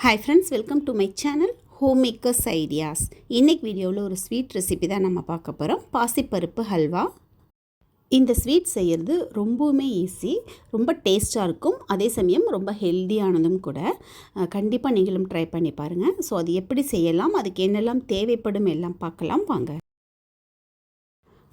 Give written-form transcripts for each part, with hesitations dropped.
Hi friends, welcome to my channel Homemakers Ideas. இன்னைக்கு வீடியோவில் ஒரு ஸ்வீட் ரெசிபி தான் நம்ம பார்க்க போகிறோம். பாசிப்பருப்பு ஹல்வா. இந்த ஸ்வீட் செய்கிறது ரொம்பவுமே ஈஸி, ரொம்ப டேஸ்ட்டாக இருக்கும், அதே சமயம் ரொம்ப ஹெல்தியானதும் கூட. கண்டிப்பாக நீங்களும் ட்ரை பண்ணி பாருங்கள். ஸோ அது எப்படி செய்யலாம், அதுக்கு என்னெல்லாம் தேவைப்படும் எல்லாம் பார்க்கலாம் வாங்க.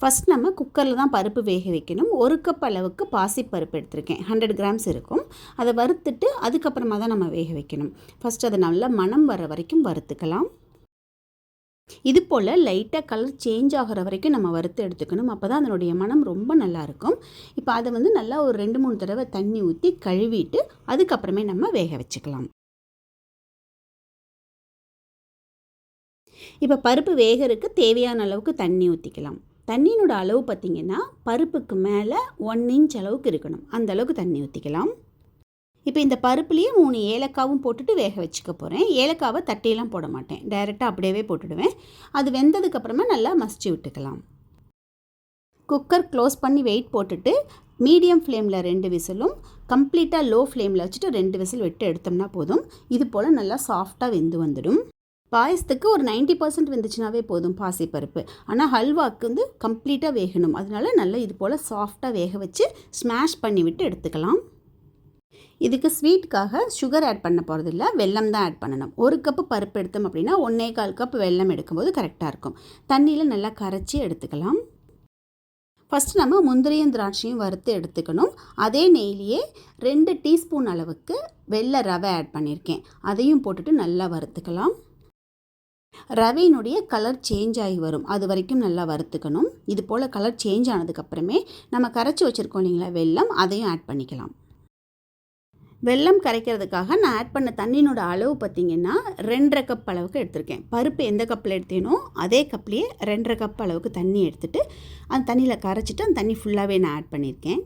ஃபஸ்ட் நம்ம குக்கரில் தான் பருப்பு வேக வைக்கணும். 1 கப் அளவுக்கு பாசிப்பருப்பு எடுத்திருக்கேன், 100 கிராம்ஸ் இருக்கும். அதை வறுத்துட்டு அதுக்கப்புறமா தான் நம்ம வேக வைக்கணும். ஃபஸ்ட் அதை நல்லா மணம் வர வரைக்கும் வறுத்துக்கலாம். இது போல் லைட்டாக கலர் சேஞ்ச் ஆகிற வரைக்கும் நம்ம வறுத்து எடுத்துக்கணும். அப்போ தான் அதனுடைய மனம் ரொம்ப நல்லாயிருக்கும். இப்போ அதை நல்லா ஒரு 2-3 தடவை தண்ணி ஊற்றி கழுவிட்டு அதுக்கப்புறமே நம்ம வேக வச்சுக்கலாம். இப்போ பருப்பு வேகிறதுக்கு தேவையான அளவுக்கு தண்ணி ஊற்றிக்கலாம். தண்ணியோட அளவு பார்த்திங்கன்னா பருப்புக்கு மேலே 1 இன்ச் அளவுக்கு இருக்கணும், அந்த அளவுக்கு தண்ணி ஊற்றிக்கலாம். இப்போ இந்த பருப்புலேயே 3 ஏலக்காவும் போட்டுட்டு வேக வச்சுக்க போகிறேன். ஏலக்காவை தட்டியெல்லாம் போட மாட்டேன், டைரெக்டாக அப்படியே போட்டுடுவேன். அது வெந்ததுக்கப்புறமா நல்லா மசிச்சு விட்டுக்கலாம். குக்கர் க்ளோஸ் பண்ணி வெயிட் போட்டுட்டு மீடியம் ஃப்ளேமில் 2 விசிலும், கம்ப்ளீட்டாக லோ ஃப்ளேமில் வச்சுட்டு 2 விசில் விட்டு எடுத்தோம்னா போதும். இது போல் நல்லா சாஃப்டாக வெந்து வந்துடும். பாயசத்துக்கு ஒரு 90% வெந்துச்சுனாவே போதும் பாசிப்பருப்பு. ஆனால் ஹல்வாவுக்கு கம்ப்ளீட்டாக வேகணும். அதனால நல்லா இது போல் சாஃப்டாக வேக வச்சு ஸ்மாஷ் பண்ணி விட்டு எடுத்துக்கலாம். இதுக்கு ஸ்வீட்டுக்காக சுகர் ஆட் பண்ண போகிறதில்ல, வெல்லம் தான் ஆட் பண்ணணும். 1 கப்பு பருப்பு எடுத்தோம் அப்படின்னா 1.25 கப் வெல்லம் எடுக்கும்போது கரெக்டாக இருக்கும். தண்ணியில் நல்லா கரைச்சி எடுத்துக்கலாம். ஃபஸ்ட்டு நம்ம முந்திரியும் திராட்சையும் வறுத்து எடுத்துக்கணும். அதே நெய்லியே 2 டீஸ்பூன் அளவுக்கு வெள்ளை ரவை ஆட் பண்ணியிருக்கேன், அதையும் போட்டுட்டு நல்லா வறுத்துக்கலாம். ரவையினுடைய கலர் சேஞ்ச் ஆகி வரும், அது வரைக்கும் நல்லா வறுத்துக்கணும். இது போல் கலர் சேஞ்ச் ஆனதுக்கப்புறமே நம்ம கரைச்சி வச்சுருக்கோம் இல்லைங்களா வெல்லம், அதையும் ஆட் பண்ணிக்கலாம். வெல்லம் கரைக்கிறதுக்காக நான் ஆட் பண்ண தண்ணியினோட அளவு பார்த்திங்கன்னா 2.5 கப் அளவுக்கு எடுத்திருக்கேன். பருப்பு எந்த கப்பில் எடுத்தேனோ அதே கப்லேயே 2.5 கப் அளவுக்கு தண்ணி எடுத்துகிட்டு அந்த தண்ணியில் கரைச்சிட்டு அந்த தண்ணி ஃபுல்லாகவே நான் ஆட் பண்ணியிருக்கேன்.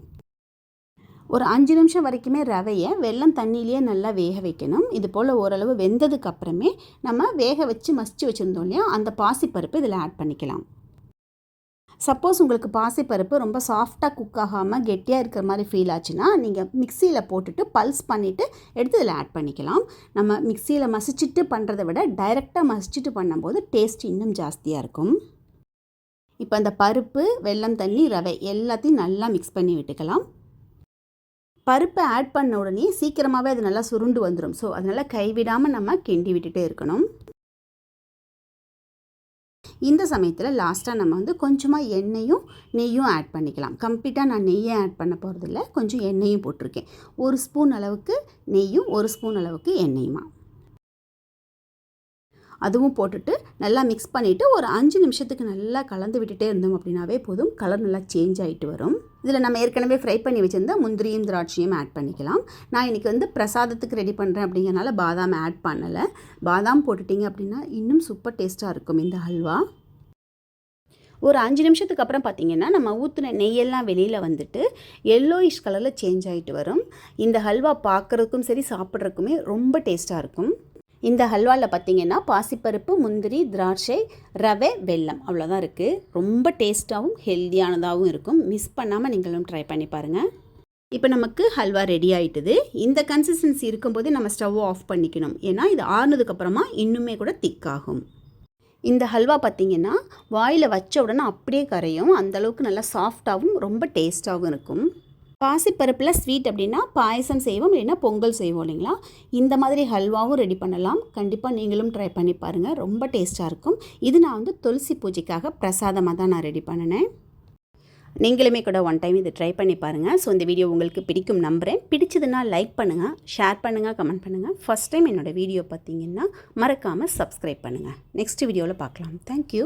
ஒரு 5 நிமிஷம் வரைக்குமே ரவையை வெல்லம் தண்ணியிலேயே நல்லா வேக வைக்கணும். இது போல் ஓரளவு வெந்ததுக்கு அப்புறமே நம்ம வேக வச்சு மசிச்சு வச்சுருந்தோம் இல்லையா, அந்த பாசிப்பருப்பு இதில் ஆட் பண்ணிக்கலாம். சப்போஸ் உங்களுக்கு பாசிப்பருப்பு ரொம்ப சாஃப்டாக குக் ஆகாமல் கெட்டியாக இருக்கிற மாதிரி ஃபீல் ஆச்சுன்னா நீங்கள் மிக்சியில் போட்டுட்டு பல்ஸ் பண்ணிவிட்டு எடுத்து இதில் ஆட் பண்ணிக்கலாம். நம்ம மிக்சியில் மசிச்சுட்டு பண்ணுறதை விட டைரெக்டாக மசிச்சுட்டு பண்ணும்போது டேஸ்ட் இன்னும் ஜாஸ்தியாக இருக்கும். இப்போ அந்த பருப்பு, வெல்லம், தண்ணி, ரவை எல்லாத்தையும் நல்லா மிக்ஸ் பண்ணி விட்டுக்கலாம். பருப்பை ஆட் பண்ண உடனே சீக்கிரமாகவே அது நல்லா சுருண்டு வந்துடும். ஸோ அதனால் கைவிடாமல் நம்ம கிண்டி விட்டுட்டே இருக்கணும். இந்த சமயத்தில் லாஸ்ட்டாக நம்ம கொஞ்சமாக எண்ணெயும் நெய்யும் ஆட் பண்ணிக்கலாம். கம்ப்ளீட்டாக நான் நெய்யை ஆட் பண்ண போகிறதில்ல, கொஞ்சம் எண்ணெயும் போட்டிருக்கேன். 1 ஸ்பூன் அளவுக்கு நெய்யும் 1 ஸ்பூன் அளவுக்கு எண்ணெயுமா அதுவும் போட்டுட்டு நல்லா மிக்ஸ் பண்ணிவிட்டு ஒரு 5 நிமிஷத்துக்கு நல்லா கலந்து விட்டுட்டே இருந்தோம் அப்படின்னாவே போதும். கலர் நல்லா சேஞ்ச் ஆகிட்டு வரும். இதில் நம்ம ஏற்கனவே ஃப்ரை பண்ணி வச்சுருந்தா முந்திரியும் திராட்சையும் ஆட் பண்ணிக்கலாம். நான் இன்றைக்கி பிரசாதத்துக்கு ரெடி பண்ணுறேன் அப்படிங்கிறனால பாதாம் ஆட் பண்ணலை. பாதாம் போட்டுட்டிங்க அப்படின்னா இன்னும் சூப்பர் டேஸ்ட்டாக இருக்கும் இந்த ஹல்வா. ஒரு 5 நிமிஷத்துக்கு அப்புறம் பார்த்திங்கன்னா நம்ம ஊற்றின நெய்யெல்லாம் வெளியில் வந்துட்டு எல்லோயிஷ் கலரில் சேஞ்ச் ஆகிட்டு வரும். இந்த ஹல்வா பார்க்குறதுக்கும் சரி சாப்பிட்றதுக்குமே ரொம்ப டேஸ்ட்டாக இருக்கும். இந்த ஹல்வாவில் பார்த்திங்கன்னா பாசிப்பருப்பு, முந்திரி, திராட்சை, ரவை, வெல்லம் அவ்வளோதான் இருக்குது. ரொம்ப டேஸ்ட்டாகவும் ஹெல்தியானதாகவும் இருக்கும். மிஸ் பண்ணாமல் நீங்களும் ட்ரை பண்ணி பாருங்கள். இப்போ நமக்கு ஹல்வா ரெடி ஆகிட்டுது. இந்த கன்சிஸ்டன்சி இருக்கும்போது நம்ம ஸ்டவ் ஆஃப் பண்ணிக்கணும். ஏன்னா இது ஆறுனதுக்கப்புறமா இன்னுமே கூட திக்காகும். இந்த ஹல்வா பார்த்திங்கன்னா வாயில் வச்ச உடனே அப்படியே கரையும், அந்தளவுக்கு நல்லா சாஃப்டாகவும் ரொம்ப டேஸ்ட்டாகவும் இருக்கும். பாசிப்பருப்பில் ஸ்வீட் அப்படின்னா பாயசம் செய்வோம், இல்லைன்னா பொங்கல் செய்வோம் இல்லைங்களா. இந்த மாதிரி ஹல்வாவும் ரெடி பண்ணலாம். கண்டிப்பாக நீங்களும் ட்ரை பண்ணி பாருங்கள், ரொம்ப டேஸ்ட்டாக இருக்கும். இது நான் துளசி பூஜைக்காக பிரசாதமாக தான் நான் ரெடி பண்ணினேன். நீங்களுமே கூட ஒன் டைம் இது ட்ரை பண்ணி பாருங்கள். ஸோ இந்த வீடியோ உங்களுக்கு பிடிக்கும் நம்புகிறேன். பிடிச்சதுன்னா லைக் பண்ணுங்கள், ஷேர் பண்ணுங்கள், கமெண்ட் பண்ணுங்கள். ஃபஸ்ட் டைம் என்னோடய வீடியோ பார்த்தீங்கன்னா மறக்காமல் சப்ஸ்கிரைப் பண்ணுங்கள். நெக்ஸ்ட் வீடியோவில் பார்க்கலாம். தேங்க்யூ.